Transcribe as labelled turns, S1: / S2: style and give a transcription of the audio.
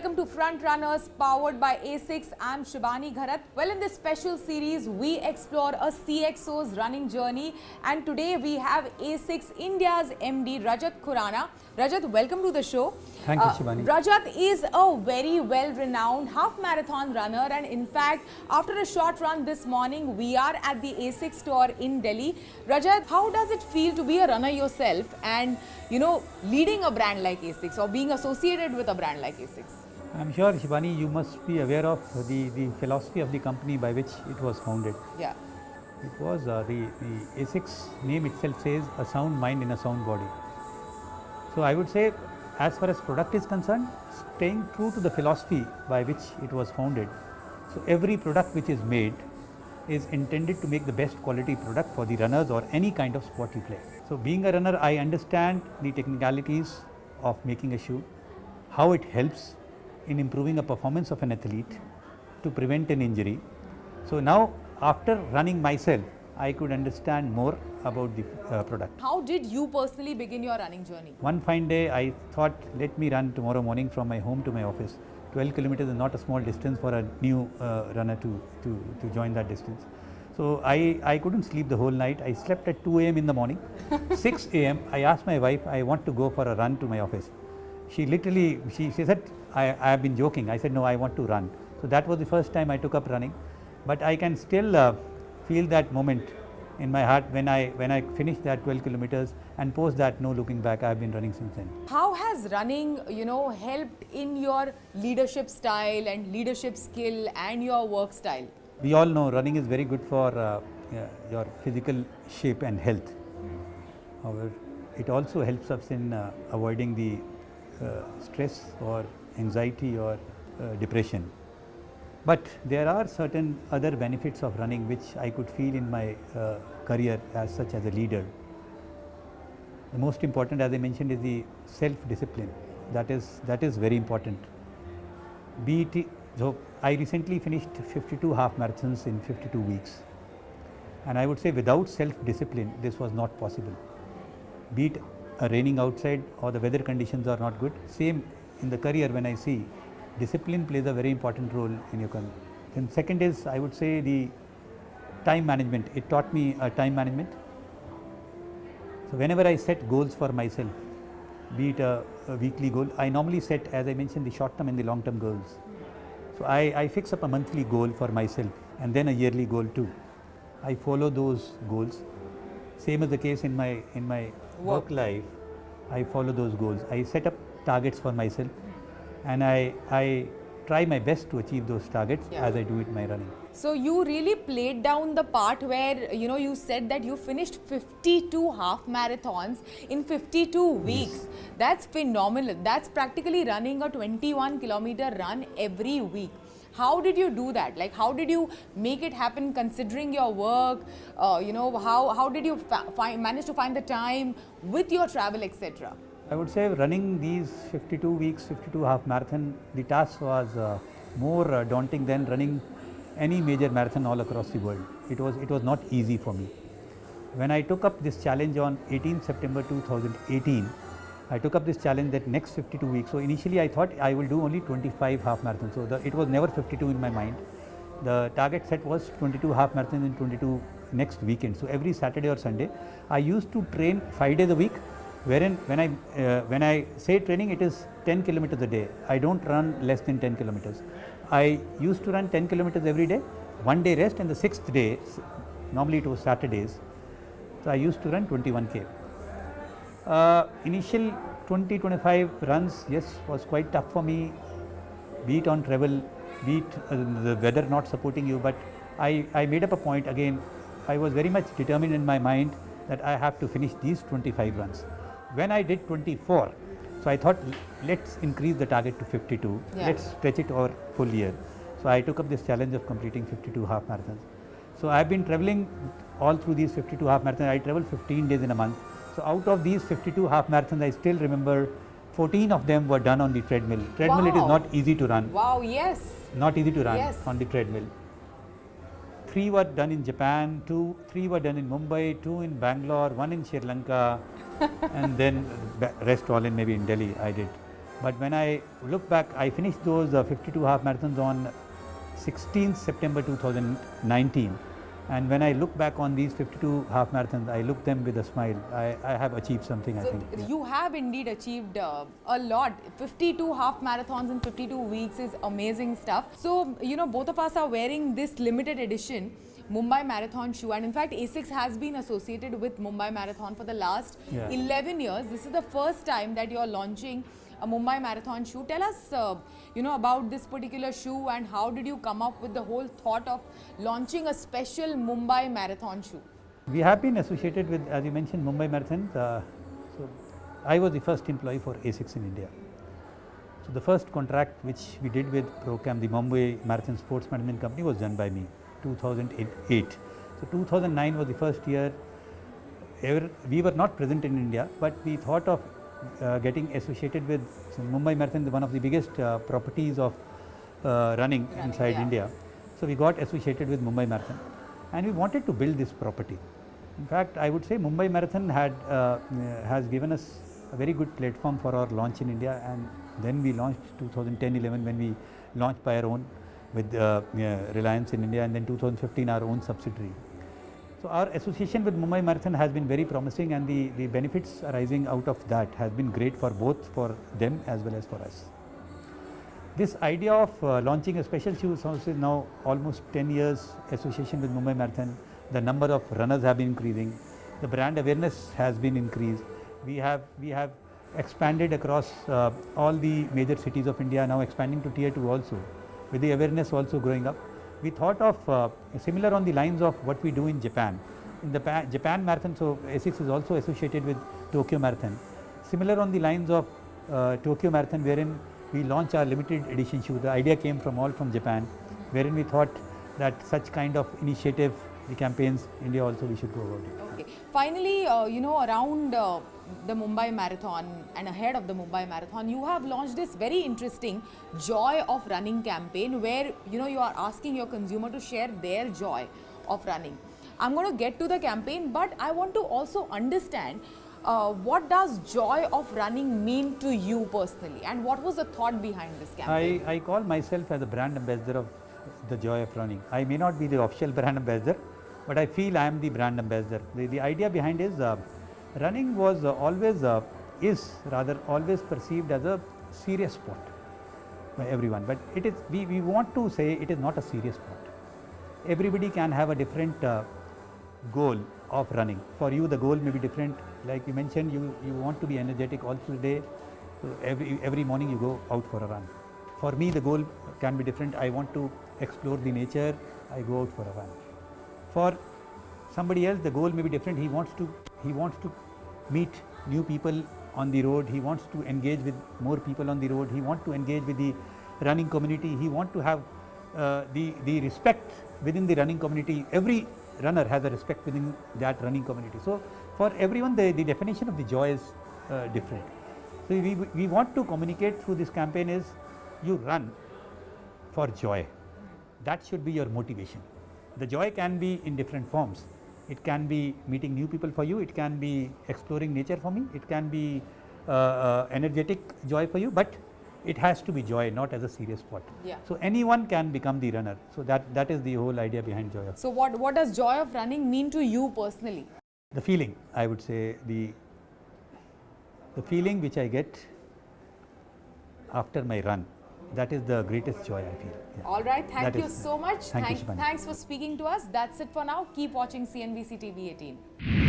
S1: welcome to Front Runners powered by ASICS. I'm Shibani Gharat. Well, in this special series, we explore a CXO's running journey, and today we have ASICS India's MD Rajat Khurana. Rajat, welcome to the show.
S2: Thank you, Shibani.
S1: Rajat is a very well-renowned half-marathon runner, and in fact, after a short run this morning, we are at the ASICS store in Delhi. Rajat, how does it feel to be a runner yourself and, you know, leading a brand like ASICS or being associated with a brand like ASICS?
S2: I'm sure, Shibani, you must be aware of the philosophy of the company by which it was founded.
S1: Yeah.
S2: It was the ASICS name itself says a sound mind in a sound body. So I would say, as far as product is concerned, staying true to the philosophy by which it was founded. So every product which is made is intended to make the best quality product for the runners or any kind of sport you play. So being a runner, I understand the technicalities of making a shoe, how it helps in improving the performance of an athlete to prevent an injury. So now, after running myself, I could understand more about the product.
S1: How did you personally begin your running journey?
S2: One fine day, I thought, let me run tomorrow morning from my home to my office. 12 kilometers is not a small distance for a new runner to join that distance. So I couldn't sleep the whole night. I slept at 2 a.m. in the morning. 6 a.m. I asked my wife, I want to go for a run to my office. She literally, she said, I have been joking. I said, no, I want to run. So that was the first time I took up running. But I can still feel that moment in my heart when I finished that 12 kilometers, and post that, no looking back, I have been running since then.
S1: How has running, you know, helped in your leadership style and leadership skill and your work style?
S2: We all know running is very good for your physical shape and health. However, it also helps us in avoiding the stress or anxiety or depression. But there are certain other benefits of running which I could feel in my career as such as a leader. The most important, as I mentioned, is the self-discipline. That is very important. So I recently finished 52 half marathons in 52 weeks. And I would say without self-discipline, this was not possible. Be it raining outside or the weather conditions are not good. Same in the career when I see discipline plays a very important role in your career. Then second is, I would say, the time management. It taught me time management. So whenever I set goals for myself, be it a weekly goal, I normally set, as I mentioned, the short term and the long term goals. So I fix up a monthly goal for myself and then a yearly goal too. I follow those goals. Same is the case in my work life. I follow those goals. I set up targets for myself, and I try my best to achieve those targets as I do it in my running.
S1: So you really played down the part where, you know, you said that you finished 52 half marathons in 52 weeks. Yes. That's phenomenal. That's practically running a 21-kilometer run every week. How did you do that? Like, how did you make it happen considering your work? You know, how did you manage to find the time with your travel, etc.?
S2: I would say running these 52 weeks, 52 half marathon, the task was more daunting than running any major marathon all across the world. It was not easy for me. When I took up this challenge on 18 September 2018, I took up this challenge that next 52 weeks. So initially I thought I will do only 25 half marathons. So it was never 52 in my mind. The target set was 22 half marathons in 22 next weekend. So every Saturday or Sunday, I used to train 5 days a week. Wherein when I say training, it is 10 kilometers a day. I don't run less than 10 kilometers. I used to run 10 kilometers every day, 1 day rest, and the 6th day, normally it was Saturdays, so I used to run 21k. Initial 20-25 runs, yes, was quite tough for me, be it on travel, be it the weather not supporting you, but I made up a point again. I was very much determined in my mind that I have to finish these 25 runs. When I did 24, so I thought, let's increase the target to 52. Yeah. Let's stretch it over full year. So I took up this challenge of completing 52 half marathons. So I've been traveling all through these 52 half marathons. I travel 15 days in a month. So out of these 52 half marathons, I still remember 14 of them were done on the treadmill. Treadmill, wow. It is not easy to run.
S1: Wow, yes.
S2: Not easy to run on the treadmill. 3 were done in Japan, 3 were done in Mumbai, 2 in Bangalore, 1 in Sri Lanka, and then rest all in maybe in Delhi I did. But when I look back, I finished those 52 half marathons on 16th September 2019. And when I look back on these 52 half marathons, I look them with a smile. I have achieved something, I
S1: So
S2: think. Yeah.
S1: you have indeed achieved a lot. 52 half marathons in 52 weeks is amazing stuff. So, you know, both of us are wearing this limited edition Mumbai Marathon shoe, and in fact ASICS has been associated with Mumbai Marathon for the last 11 years. This is the first time that you're launching a Mumbai Marathon shoe. Tell us, you know, about this particular shoe and how did you come up with the whole thought of launching a special Mumbai Marathon shoe?
S2: We have been associated with, as you mentioned, Mumbai Marathon. So I was the first employee for ASICS in India. So the first contract which we did with Procam, the Mumbai Marathon Sports Management Company, was done by me, 2008. So 2009 was the first year. We were not present in India, but we thought of getting associated with Mumbai Marathon, one of the biggest properties of running inside India. So we got associated with Mumbai Marathon, and we wanted to build this property. In fact, I would say Mumbai Marathon has given us a very good platform for our launch in India, and then we launched 2010-11 when we launched by our own with Reliance in India, and then 2015 our own subsidiary. So our association with Mumbai Marathon has been very promising, and the benefits arising out of that has been great for both for them as well as for us. This idea of launching a special shoe is now almost 10 years association with Mumbai Marathon. The number of runners have been increasing. The brand awareness has been increased. We have expanded across all the major cities of India, now expanding to tier 2 also, with the awareness also growing up. We thought of similar on the lines of what we do in Japan. In the Japan Marathon, so ASICS is also associated with Tokyo Marathon. Similar on the lines of Tokyo Marathon, wherein we launch our limited edition shoe. The idea came from Japan, wherein we thought that such kind of initiative, the campaigns, India also we should go about it.
S1: Okay. Finally, you know, around the Mumbai Marathon and ahead of the Mumbai Marathon, you have launched this very interesting Joy of Running campaign where, you know, you are asking your consumer to share their joy of running. I'm going to get to the campaign, but I want to also understand what does Joy of Running mean to you personally, and what was the thought behind this campaign?
S2: I call myself as a brand ambassador of the Joy of Running. I may not be the official brand ambassador, but I feel I am the brand ambassador. The idea behind is running was always perceived as a serious sport by everyone, but it is we want to say it is not a serious sport. Everybody can have a different goal of running. For you the goal may be different. Like you mentioned, you want to be energetic all through the day, so every morning you go out for a run. For me the goal can be different. I want to explore the nature, I go out for a run. For somebody else the goal may be different. He wants to meet new people on the road, he wants to engage with more people on the road, he wants to engage with the running community, he wants to have the respect within the running community. Every runner has a respect within that running community. So for everyone the definition of the joy is different. So we want to communicate through this campaign is you run for joy. That should be your motivation. The joy can be in different forms. It can be meeting new people for you, it can be exploring nature for me, it can be energetic joy for you, but it has to be joy, not as a serious sport.
S1: Yeah.
S2: So anyone can become the runner. So that is the whole idea behind Joy of.
S1: So what does Joy of Running mean to you personally?
S2: The feeling, I would say, the feeling which I get after my run, that is the greatest joy I feel. Yeah.
S1: All right, thank you so much.
S2: Thanks
S1: Thanks for speaking to us. That's it for now. Keep watching CNBC TV18.